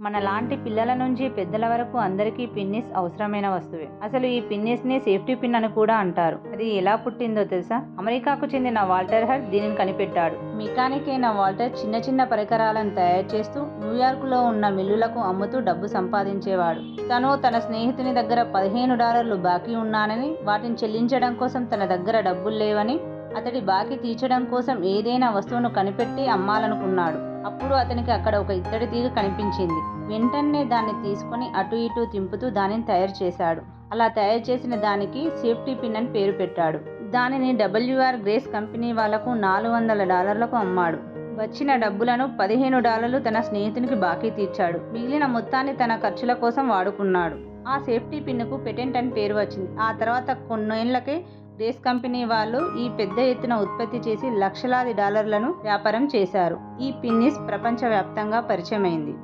మనలాంటి పిల్లల నుంచి పెద్దల వరకు అందరికీ పిన్నిస్ అవసరమైన వస్తువే. అసలు ఈ పిన్నిస్ ని సేఫ్టీ పిన్ అని కూడా అంటారు. అది ఎలా పుట్టిందో తెలుసా? అమెరికాకు చెందిన వాల్టర్ హర్ట్ దీనిని కనిపెట్టాడు. మెకానిక్ అయిన వాల్టర్ చిన్న చిన్న పరికరాలను తయారు చేస్తూ న్యూయార్క్ లో ఉన్న మిల్లులకు అమ్ముతూ డబ్బు సంపాదించేవాడు. తను తన స్నేహితుని దగ్గర $15 బాకీ ఉన్నానని, వాటిని చెల్లించడం కోసం తన దగ్గర డబ్బులు లేవని, అతడి బాకీ తీర్చడం కోసం ఏదైనా వస్తువును కనిపెట్టి అమ్మాలనుకున్నాడు. అప్పుడు అతనికి అక్కడ ఒక ఇత్తడి తీగ కనిపించింది. వెంటనే దాన్ని తీసుకొని అటు ఇటు తింపుతూ దానిని తయారు చేశాడు. అలా తయారు చేసిన దానికి సేఫ్టీ పిన్ అని పేరు పెట్టాడు. దానిని WR గ్రేస్ కంపెనీ వాళ్లకు $400లకు అమ్మాడు. వచ్చిన డబ్బులను $15 తన స్నేహితునికి బాకీ తీర్చాడు. మిగిలిన మొత్తాన్ని తన ఖర్చుల కోసం వాడుకున్నాడు. ఆ సేఫ్టీ పిన్నుకు పేటెంట్ అని పేరు వచ్చింది. ఆ తర్వాత కొన్నేళ్లకే గ్రేస్ కంపెనీ వాళ్ళు ఈ పెద్ద ఎత్తున ఉత్పత్తి చేసి లక్షలాది డాలర్లను వ్యాపారం చేశారు. ఈ పిన్నిస్ ప్రపంచవ్యాప్తంగా పరిచయమైంది.